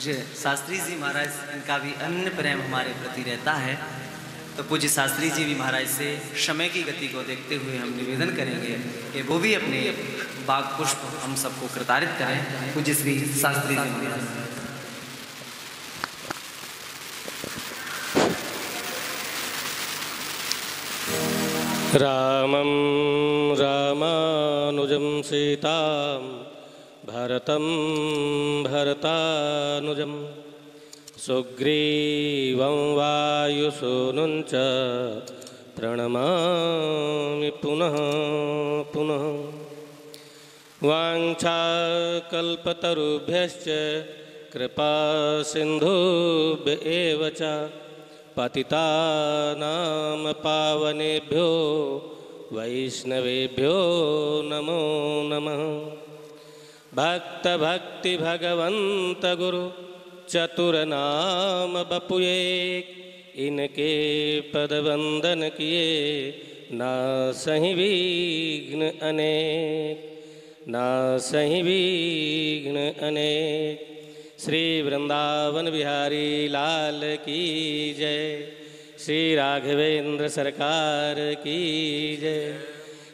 पूज्य शास्त्री जी महाराज, इनका भी अन्य प्रेम हमारे प्रति रहता है। तो पूज्य शास्त्री जी भी महाराज से समय की गति को देखते हुए हम निवेदन करेंगे कि वो भी अपने बाग पुष्प हम सबको कृतारित करें। पूज्य श्री शास्त्री जी महाराज। रामं रामानुजं सीतां भरतं भरतानुजं सुग्रीवं वायुसूनुं च प्रणमामि पुनः पुनः। वाञ्छाकल्पतरुभ्यश्च कृपा सिन्धुभ्य एव च पतितानां पावनेभ्यो वैष्णवेभ्यो नमो नमः। भक्त भक्ति भगवंत गुरु चतुरनाम बपुए, इनके पद वंदन किए ना सही विघ्न अनेक, ना सही विघ्न अनेक। श्री वृंदावन बिहारी लाल की जय, श्री राघवेंद्र सरकार की जय,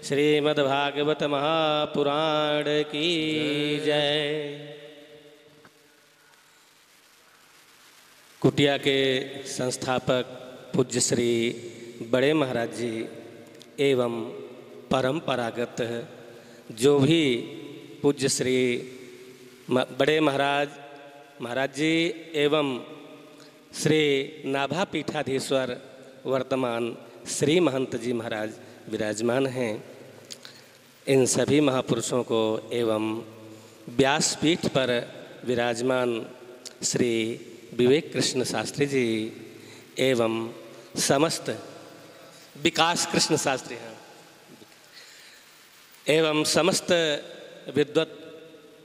श्रीमद्भागवत महापुराण की जय। कुटिया के संस्थापक पूज्य श्री बड़े महाराज जी एवं परंपरागत जो भी पूज्य श्री बड़े महाराज जी एवं श्री नाभा पीठाधीश्वर वर्तमान श्री महंत जी महाराज विराजमान हैं। इन सभी महापुरुषों को एवं व्यासपीठ पर विराजमान श्री विवेक कृष्ण शास्त्री जी एवं समस्त विकास कृष्ण शास्त्री हैं एवं समस्त विद्वत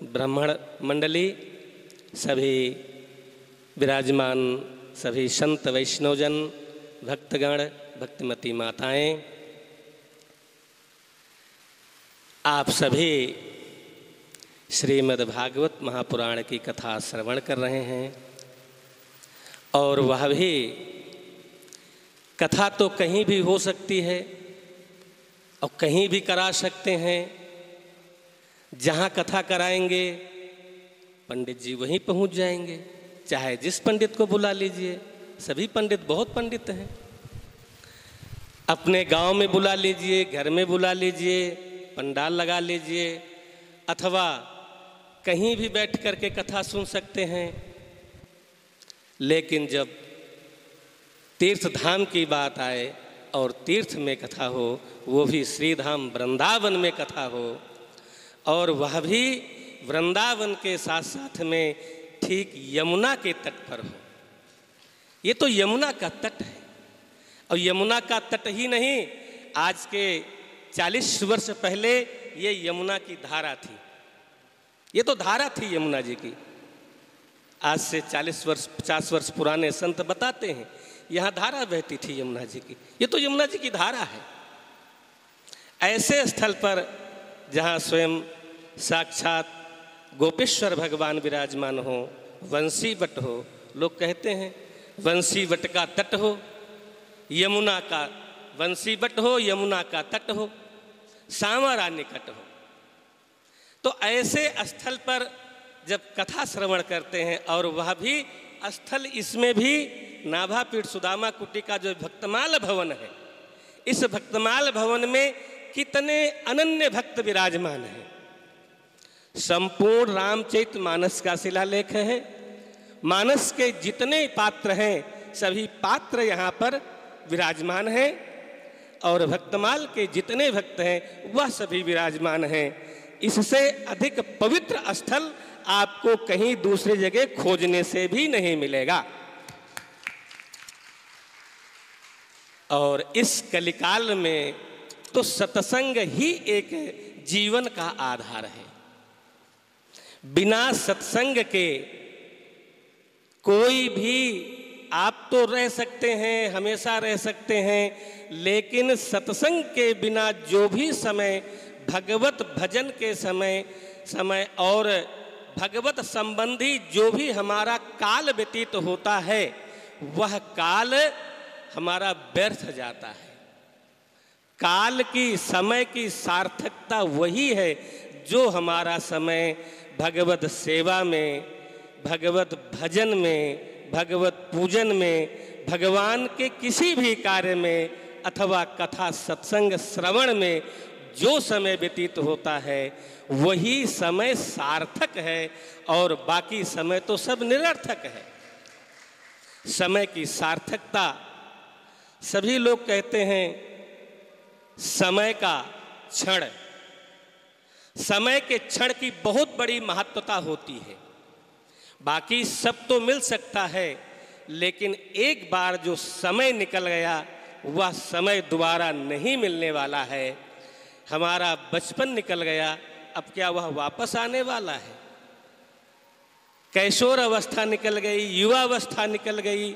ब्राह्मण मंडली, सभी विराजमान सभी संत वैष्णवजन, भक्तगण, भक्तिमती माताएं, आप सभी श्रीमद् भागवत महापुराण की कथा श्रवण कर रहे हैं। और वह भी कथा तो कहीं भी हो सकती है और कहीं भी करा सकते हैं। जहाँ कथा कराएंगे पंडित जी वहीं पहुँच जाएंगे, चाहे जिस पंडित को बुला लीजिए। सभी पंडित बहुत पंडित हैं। अपने गांव में बुला लीजिए, घर में बुला लीजिए, पंडाल लगा लीजिए, अथवा कहीं भी बैठ करके कथा सुन सकते हैं। लेकिन जब तीर्थ धाम की बात आए और तीर्थ में कथा हो, वो भी श्रीधाम वृंदावन में कथा हो, और वह भी वृंदावन के साथ साथ में ठीक यमुना के तट पर हो। ये तो यमुना का तट है। और यमुना का तट ही नहीं, आज के 40 वर्ष पहले ये यमुना की धारा थी। ये तो धारा थी यमुना जी की। आज से 40 वर्ष 50 वर्ष पुराने संत बताते हैं यहाँ धारा बहती थी यमुना जी की। ये तो यमुना जी की धारा है। ऐसे स्थल पर जहाँ स्वयं साक्षात गोपेश्वर भगवान विराजमान हो, वंशी वट हो, लोग कहते हैं वंशी वट का तट हो, यमुना का वंशी वट हो, यमुना का तट हो, सांवरा निकट हो। तो ऐसे स्थल पर जब कथा श्रवण करते हैं, और वह भी स्थल, इसमें भी नाभापीठ सुदामा कुटी का जो भक्तमाल भवन है, इस भक्तमाल भवन में कितने अनन्य भक्त विराजमान हैं। संपूर्ण रामचरित मानस का शिलालेख है। मानस के जितने पात्र हैं सभी पात्र यहाँ पर विराजमान हैं, और भक्तमाल के जितने भक्त हैं वह सभी विराजमान हैं। इससे अधिक पवित्र स्थल आपको कहीं दूसरी जगह खोजने से भी नहीं मिलेगा। और इस कलिकाल में तो सत्संग ही एक जीवन का आधार है। बिना सत्संग के कोई भी, आप तो रह सकते हैं, हमेशा रह सकते हैं, लेकिन सत्संग के बिना जो भी समय भगवत भजन के समय और भगवत संबंधी जो भी हमारा काल व्यतीत होता है वह काल हमारा व्यर्थ जाता है। काल की, समय की सार्थकता वही है जो हमारा समय भगवत सेवा में, भगवत भजन में, भगवत पूजन में, भगवान के किसी भी कार्य में अथवा कथा सत्संग श्रवण में जो समय व्यतीत होता है वही समय सार्थक है और बाकी समय तो सब निरर्थक है। समय की सार्थकता, सभी लोग कहते हैं समय का क्षण, समय के क्षण की बहुत बड़ी महत्वता होती है। बाकी सब तो मिल सकता है, लेकिन एक बार जो समय निकल गया वह समय दोबारा नहीं मिलने वाला है। हमारा बचपन निकल गया, अब क्या वह वापस आने वाला है? कैशोर अवस्था निकल गई, युवावस्था निकल गई,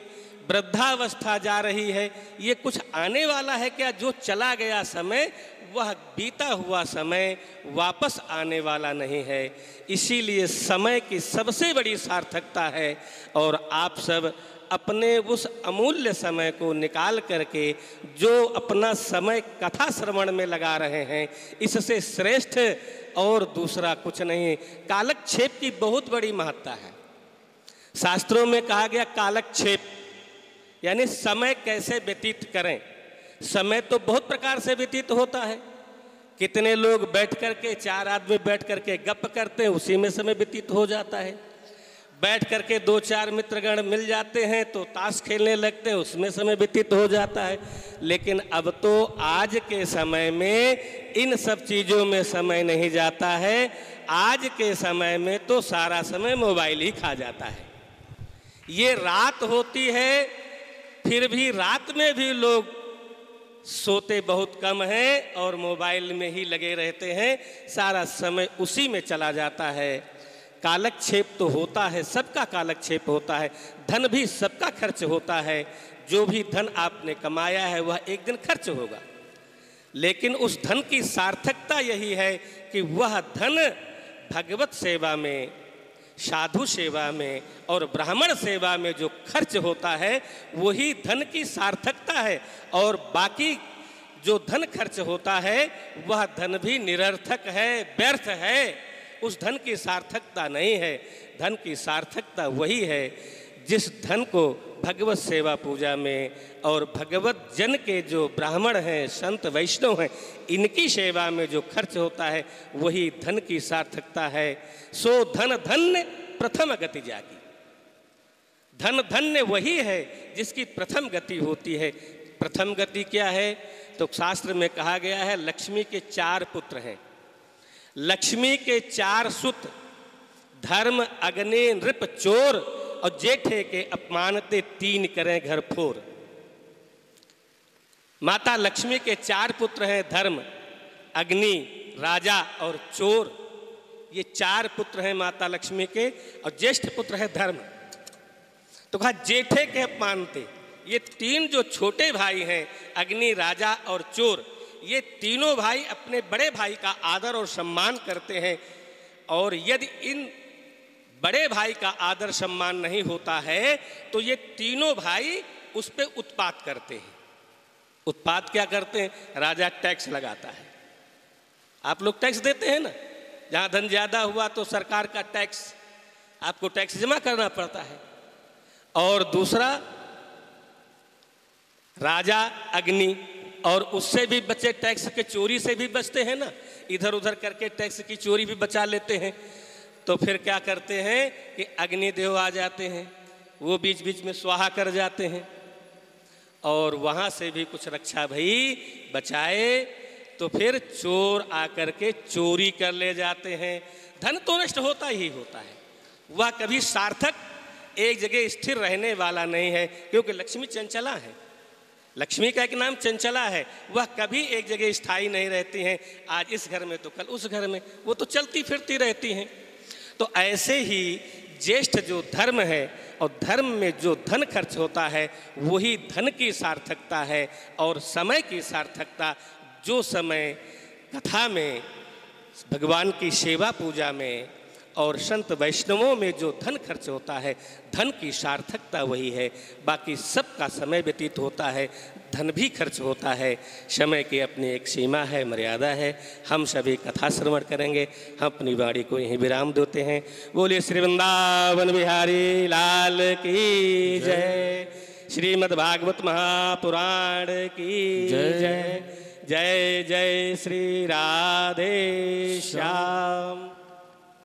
वृद्धावस्था जा रही है, ये कुछ आने वाला है क्या? जो चला गया समय, वह बीता हुआ समय वापस आने वाला नहीं है। इसीलिए समय की सबसे बड़ी सार्थकता है और आप सब अपने उस अमूल्य समय को निकाल करके जो अपना समय कथा श्रवण में लगा रहे हैं, इससे श्रेष्ठ और दूसरा कुछ नहीं। कालक्षेप की बहुत बड़ी महत्ता है। शास्त्रों में कहा गया कालक्षेप यानी समय कैसे व्यतीत करें। समय तो बहुत प्रकार से व्यतीत होता है। कितने लोग बैठ करके, 4 आदमी बैठ करके गप करते हैं, उसी में समय व्यतीत हो जाता है। बैठ करके 2-4 मित्रगण मिल जाते हैं तो ताश खेलने लगते हैं, उसमें समय व्यतीत हो जाता है। लेकिन अब तो आज के समय में इन सब चीज़ों में समय नहीं जाता है। आज के समय में तो सारा समय मोबाइल ही खा जाता है। ये रात होती है, फिर भी रात में भी लोग सोते बहुत कम हैं और मोबाइल में ही लगे रहते हैं, सारा समय उसी में चला जाता है। कालक्षेप तो होता है, सबका कालक्षेप होता है, धन भी सबका खर्च होता है। जो भी धन आपने कमाया है वह एक दिन खर्च होगा, लेकिन उस धन की सार्थकता यही है कि वह धन भगवत सेवा में, साधु सेवा में और ब्राह्मण सेवा में जो खर्च होता है वही धन की सार्थकता है। और बाकी जो धन खर्च होता है वह धन भी निरर्थक है, व्यर्थ है, उस धन की सार्थकता नहीं है। धन की सार्थकता वही है जिस धन को भगवत सेवा पूजा में और भगवत जन के जो ब्राह्मण हैं, संत वैष्णव हैं, इनकी सेवा में जो खर्च होता है वही धन की सार्थकता है। सो धन धन्य प्रथम गति जागी। धन धन्य वही है जिसकी प्रथम गति होती है। प्रथम गति क्या है? तो शास्त्र में कहा गया है लक्ष्मी के 4 पुत्र हैं। लक्ष्मी के 4 सुत धर्म, अग्नि, नृप, चोर और जेठे के अपमानते 3 करें घर फोर। माता लक्ष्मी के 4 पुत्र हैं, धर्म, अग्नि, राजा और चोर। ये 4 पुत्र हैं माता लक्ष्मी के, और ज्येष्ठ पुत्र है धर्म। तो कहा जेठे के अपमानते, ये 3 जो छोटे भाई हैं, अग्नि, राजा और चोर, ये तीनों भाई अपने बड़े भाई का आदर और सम्मान करते हैं। और यदि इन बड़े भाई का आदर सम्मान नहीं होता है तो ये तीनों भाई उस पर उत्पात करते हैं। उत्पात क्या करते हैं? राजा टैक्स लगाता है। आप लोग टैक्स देते हैं ना, जहाँ धन ज्यादा हुआ तो सरकार का टैक्स, आपको टैक्स जमा करना पड़ता है। और दूसरा राजा अग्नि, और उससे भी बचे, टैक्स के चोरी से भी बचते हैं ना, इधर उधर करके टैक्स की चोरी भी बचा लेते हैं। तो फिर क्या करते हैं कि अग्निदेव आ जाते हैं, वो बीच बीच में स्वाहा कर जाते हैं और वहाँ से भी कुछ रक्षा भई बचाए तो फिर चोर आकर के चोरी कर ले जाते हैं। धन तो नष्ट होता ही होता है, वह कभी सार्थक एक जगह स्थिर रहने वाला नहीं है, क्योंकि लक्ष्मी चंचला है। लक्ष्मी का एक नाम चंचला है, वह कभी एक जगह स्थायी नहीं रहती हैं। आज इस घर में तो कल उस घर में, वो तो चलती फिरती रहती हैं। तो ऐसे ही ज्येष्ठ जो धर्म है और धर्म में जो धन खर्च होता है वही धन की सार्थकता है। और समय की सार्थकता, जो समय कथा में, भगवान की सेवा पूजा में और संत वैष्णवों में जो धन खर्च होता है, धन की सार्थकता वही है। बाकी सबका समय व्यतीत होता है, धन भी खर्च होता है। समय की अपनी एक सीमा है, मर्यादा है। हम सभी कथा श्रवण करेंगे। हम अपनी वाणी को यहीं विराम देते हैं। बोलिए श्री वृंदावन बिहारी लाल की जय। श्रीमद् भागवत महापुराण की जय। जय जय श्री राधे श्याम।